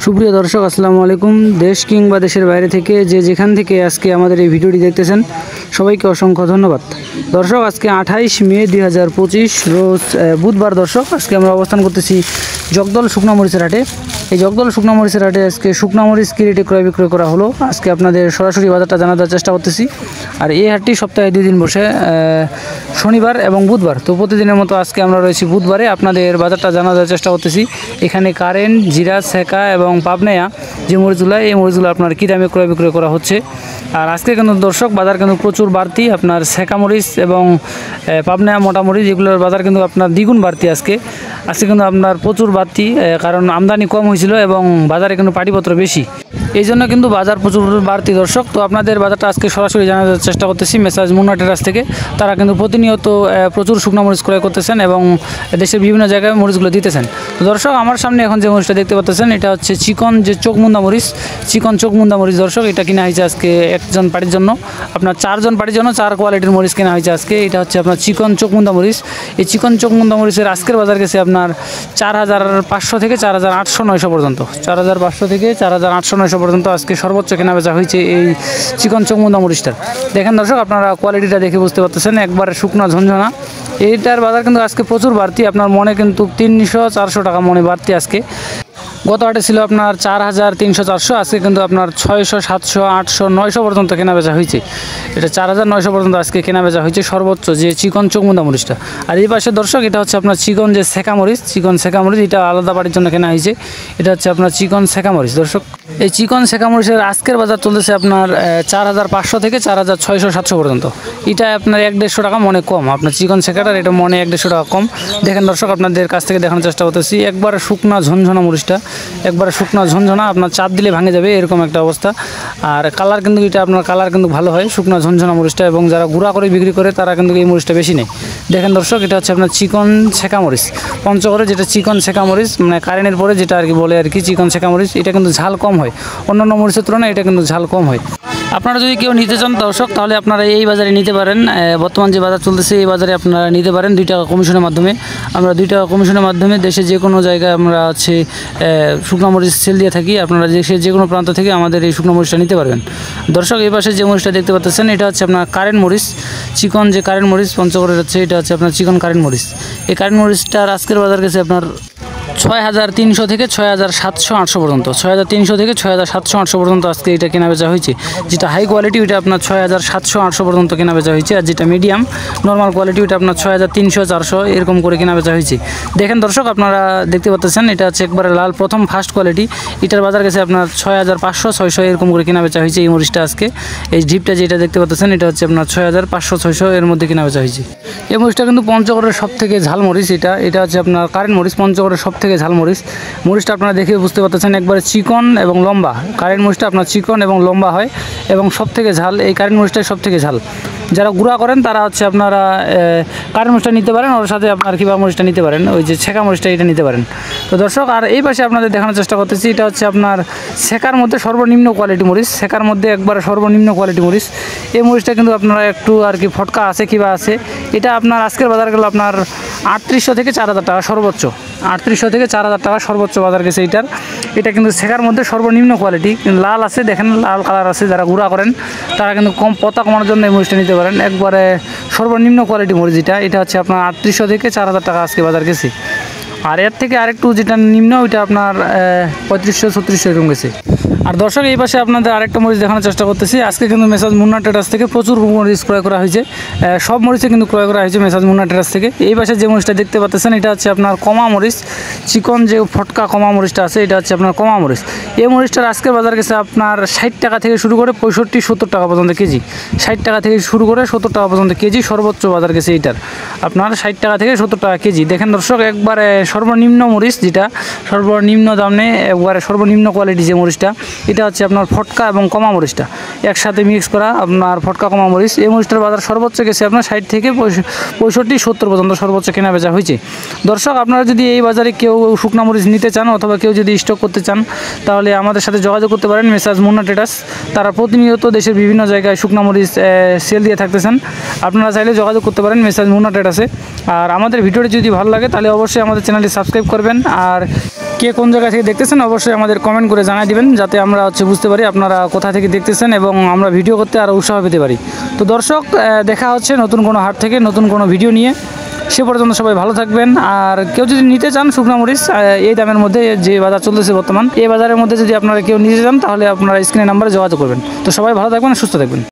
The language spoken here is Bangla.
সুপ্রিয় দর্শক, আসসালামু আলাইকুম। দেশ কিংবা দেশের বাইরে থেকে যেখান থেকে আজকে আমাদের এই ভিডিওটি দেখতেছেন, সবাইকে অসংখ্য ধন্যবাদ। দর্শক, আজকে 28 মে 2025 রোজ বুধবার। দর্শক, আজকে আমরা অবস্থান করতেছি জগদল শুকনা মরিচের হাটে। এই জগদল শুকনা মরিচের হাটে আজকে শুকনা মরিচ কি রেটে ক্রয় বিক্রয় করা হলো, আজকে আপনাদের সরাসরি বাজারটা জানার চেষ্টা করতেছি। আর এই হাটটি সপ্তাহে 2 দিন বসে, শনিবার এবং বুধবার। তো প্রতিদিনের মতো আজকে আমরা রয়েছি বুধবারে, আপনাদের বাজারটা জানার চেষ্টা করতেছি। এখানে কারেন্ট, জিরা, সেকা এবং পাবনায়া যে মরিচগুলো, এই মরিচগুলো আপনার কী দামে ক্রয় বিক্রয় করা হচ্ছে। আর আজকে কিন্তু দর্শক বাজার কিন্তু প্রচুর বাড়তি। আপনার সেকা মরিচ এবং পাবনায়া মোটা মরিচ এগুলোর বাজার কিন্তু আপনার দ্বিগুণ বাড়তি। আজকে কিন্তু আপনার প্রচুর বাড়তি, কারণ আমদানি কম হয়েছিল এবং বাজারে কিন্তু পাটিপত্র বেশি, এই জন্য কিন্তু বাজার প্রচুর বাড়তি। দর্শক, তো আপনাদের বাজারটা আজকে সরাসরি জানার চেষ্টা করতেছি মেসাজ মুন্না ট্রেডার্স থেকে। তারা কিন্তু প্রতিনিয়ত প্রচুর শুকনো মরিচ ক্রয় করতেছেন এবং দেশের বিভিন্ন জায়গায় মরিচগুলো দিতেছেন। দর্শক, আমার সামনে এখন যে মরিচটা দেখতে পাচ্ছেন, এটা হচ্ছে চিকন যে চোখমুন্দা মরিচ, চিকন চোখমুন্দা মরিচ। দর্শক, এটা কিনা হয়েছে আজকে একজন পার্টির জন্য, আপনার 4 জন পার্টির জন্য 4 কোয়ালিটির মরিচ কেনা হয়েছে আজকে। এটা হচ্ছে আপনার চিকন চোখমুন্দা মরিচ। এই চিকন চোখমুন্দা মরিচের আজকের বাজার গেছে আপনার 4500 থেকে 4800-900 পর্যন্ত। 4500 থেকে 4800-900 পর্যন্ত আজকে সর্বোচ্চ কেনা বেচা হয়েছে এই চিকন চোখমুন্দা মরিচটার। দেখেন দর্শক, আপনারা কোয়ালিটিটা দেখে বুঝতে পারতেছেন, একবারে শুকনো ঝনঝনা। এইটার বাজার কিন্তু আজকে প্রচুর বাড়তি, আপনার মনে কিন্তু 300-400 টাকা মনে বাড়তি আজকে। গত হাটে ছিল আপনার 4300-400, আজকে কিন্তু আপনার 600-700-800-900 পর্যন্ত কেনা বেচা হয়েছে। এটা 4900 পর্যন্ত আজকে কেনা বেচা হয়েছে সর্বোচ্চ যে চিকন চোখমুন্দা মরিচটা। আর এই পাশে দর্শক, এটা হচ্ছে আপনার চিকন যে সেকা মরিচ, চিকন সেকা মরিচ, এটা আলাদা বাড়ির জন্য কেনা হয়েছে। এটা হচ্ছে আপনার চিকন সেকা মরিচ। দর্শক, এই চিকন সেকা মরিচের আজকের বাজার চলতেছে আপনার 4500 থেকে 4600-700 পর্যন্ত। এটা আপনার 150 টাকা মনে কম, আপনার চিকন সেকাটার এটা মনে 150 টাকা কম। দেখেন দর্শক, আপনাদের কাছ থেকে দেখানোর চেষ্টা করতেছি, একবার শুকনা ঝনঝনা মরিচটা, একবারে শুকনো ঝনঝনা, আপনার চাপ দিলে ভাঙে যাবে এরকম একটা অবস্থা। আর কালার কিন্তু এটা আপনার কালার কিন্তু ভালো হয় শুকনো ঝনঝনা মরিচটা, এবং যারা গুঁড়া করে বিক্রি করে তারা কিন্তু এই মরিচটা বেশি নেয়। দেখেন দর্শক, এটা হচ্ছে আপনার চিকন সেকা মরিচ পঞ্চগড়ে, যেটা চিকন সেকা মরিচ, মানে কারেন্টের পরে যেটা আর কি বলে আর কি চিকন সেকা মরিচ। এটা কিন্তু ঝাল কম হয়, অন্যান্য মরিচের তুলনায় এটা কিন্তু ঝাল কম হয়। আপনারা যদি কেউ নিতে চান দর্শক, তাহলে আপনারা এই বাজারে নিতে পারেন। বর্তমান যে বাজার চলতেছে এই বাজারে আপনারা নিতে পারেন 2 টাকা কমিশনের মাধ্যমে। আমরা 2 টাকা কমিশনের মাধ্যমে দেশে যে কোনো জায়গায় আমরা হচ্ছে শুকনো মরিচ সেল দিয়ে থাকি। আপনারা দেশের যে কোনো প্রান্ত থেকে আমাদের এই শুকনো মরিচটা নিতে পারবেন। দর্শক, এই পাশে যে মরিচটা দেখতে পাচ্ছেন, এটা হচ্ছে আপনার কারেন্ট মরিচ, চিকন যে কারেন্ট মরিচ পঞ্চগড়ের হচ্ছে, এটা হচ্ছে আপনার চিকন কারেন্ট মরিচ। এই কারেন্ট মরিচটার আজকের বাজার গেছে আপনার 6300 থেকে 6700-800 পর্যন্ত। 6300 থেকে 6700-800 পর্যন্ত আজকে এটা কেনা বেচা হয়েছে। যেটা হাই কোয়ালিটি ওইটা আপনার 6700-800 পর্যন্ত কেনা বেচা হয়েছে। আর যেটা মিডিয়াম নর্মাল কোয়ালিটি ওইটা আপনার 6300-400 এরকম করে কেনা বেচা হয়েছে। দেখেন দর্শক, আপনারা দেখতে পাচ্ছেন, এটা হচ্ছে একবারে লাল প্রথম ফার্স্ট কোয়ালিটি। এটার বাজার গেছে আপনার 6500-600 এরকম করে কেনা বেচা হয়েছে এই মরিচটা আজকে। এই ঢিপটা যেটা দেখতে পাচ্ছেন, এটা হচ্ছে আপনার 6500-600 এর মধ্যে কেনা বেচা হয়েছে। এই মরিচটা কিন্তু পঞ্চগড়ের সব থেকে ঝাল মরিচ। এটা হচ্ছে আপনার কারেন্ট মরিচ, পঞ্চগড়ের সব থেকে ঝাল মরিচ। মরিচটা আপনারা দেখে বুঝতে পারতেছেন, একবারে চিকন এবং লম্বা। কারেন্ট মরিচটা আপনার চিকন এবং লম্বা হয় এবং সব থেকে ঝাল। এই কারেন্ট মরিচটাই সব থেকে ঝাল। যারা গুঁড়া করেন তারা হচ্ছে আপনারা কারেন্ট মরিচটা নিতে পারেন, ওর সাথে আপনার কিবা মরিচটা নিতে পারেন, ওই যে ছেঁকা মরিচটা এটা নিতে পারেন। তো দর্শক, আর এই পাশে আপনাদের দেখানোর চেষ্টা করতেছি, এটা হচ্ছে আপনার ছেঁকার মধ্যে সর্বনিম্ন কোয়ালিটি মরিচ, ছেঁকার মধ্যে একবারে সর্বনিম্ন কোয়ালিটি মরিচ। এই মরিচটা কিন্তু আপনারা একটু আর কি ফটকা আছে কিবা আছে। এটা আপনার আজকের বাজার গেল আপনার 3800 থেকে 4000 টাকা সর্বোচ্চ। 3800 থেকে 4000 টাকা সর্বোচ্চ বাজার গেছে এইটার। এটা কিন্তু ছেঁকার মধ্যে সর্বনিম্ন কোয়ালিটি, লাল আছে, দেখেন লাল কালার আছে। যারা গুঁড়া করেন তারা কিন্তু কম পতা কমানোর জন্য এই মরিচটা নিতে পারেন। একবারে সর্বনিম্ন কোয়ালিটি মরিচ এটা হচ্ছে আপনার 3800 থেকে 4000 টাকা আজকে বাজার গেছে। আর এর থেকে আরেকটু যেটা নিম্ন ওইটা আপনার 3500-3600 এরকম গেছে। আর দর্শক, এই পাশে আপনাদের আরেকটা মরিচ দেখানোর চেষ্টা করতেছি। আজকে কিন্তু মেসাজ মুন্না ট্রেডার্স থেকে প্রচুর মরিচ ক্রয় করা হয়েছে, সব মরিচে কিন্তু ক্রয় করা হয়েছে মেসাজ মুন্না ট্রেডার্স থেকে। এই পাশে যে মরিচটা দেখতে পাচ্ছেন, এটা হচ্ছে আপনার কমা মরিচ, চিকন যে ফটকা কমা মরিচটা আছে, এটা হচ্ছে আপনার কমা মরিচ। এই মরিচটার আজকের বাজার গেছে আপনার 60 টাকা থেকে শুরু করে 65-70 টাকা পর্যন্ত কেজি। 60 টাকা থেকে শুরু করে 70 টাকা পর্যন্ত কেজি সর্বোচ্চ বাজার গেছে এইটার আপনার 60 টাকা থেকে 70 টাকা কেজি। দেখেন দর্শক, একবারে সর্বনিম্ন মরিচ, যেটা সর্বনিম্ন দামে একবারে সর্বনিম্ন কোয়ালিটি যে মরিচটা, এটা হচ্ছে আপনার ফটকা এবং কমা মরিচটা একসাথে মিক্স করা আপনার ফটকা কমা মরিচ। এই মরিচটার বাজার সর্বোচ্চ গেছে আপনার 60 থেকে 65-70 পর্যন্ত সর্বোচ্চ কেনা বেচা হয়েছে। দর্শক, আপনারা যদি এই বাজারে কেউ শুকনা মরিচ নিতে চান অথবা কেউ যদি স্টক করতে চান, তাহলে আমাদের সাথে যোগাযোগ করতে পারেন মেসাজ মুন্না ট্রেডার্স। তারা প্রতিনিয়ত দেশের বিভিন্ন জায়গায় শুকনা মরিচ সেল দিয়ে থাকতেছেন। আপনারা চাইলে যোগাযোগ করতে পারেন মেসাজ মুন্না ট্রেডার্সে। আর আমাদের ভিডিওটি যদি ভালো লাগে তাহলে অবশ্যই আমাদের চ্যানেলটি সাবস্ক্রাইব করবেন। আর কে কোন জায়গা থেকে দেখতেছেন অবশ্যই আমাদের কমেন্ট করে জানাই দিবেন, যাতে আমরা বুঝতে পারি আপনারা কোথা থেকে দেখতেছেন এবং আমরা ভিডিও করতে আরও উৎসাহ পেতে পারি। তো দর্শক, দেখা হচ্ছে নতুন কোনো হাট থেকে নতুন কোনো ভিডিও নিয়ে। সে পর্যন্ত সবাই ভালো থাকবেন। আর কেউ যদি নিতে চান শুকনো মরিচ এই দামের মধ্যে, যে বাজার চলতেছে বর্তমান, এই বাজারের মধ্যে যদি আপনারা কেউ নিতে চান তাহলে আপনারা স্ক্রিনে নাম্বারে যোগাযোগ করবেন। তো সবাই ভালো থাকবেন, সুস্থ থাকবেন।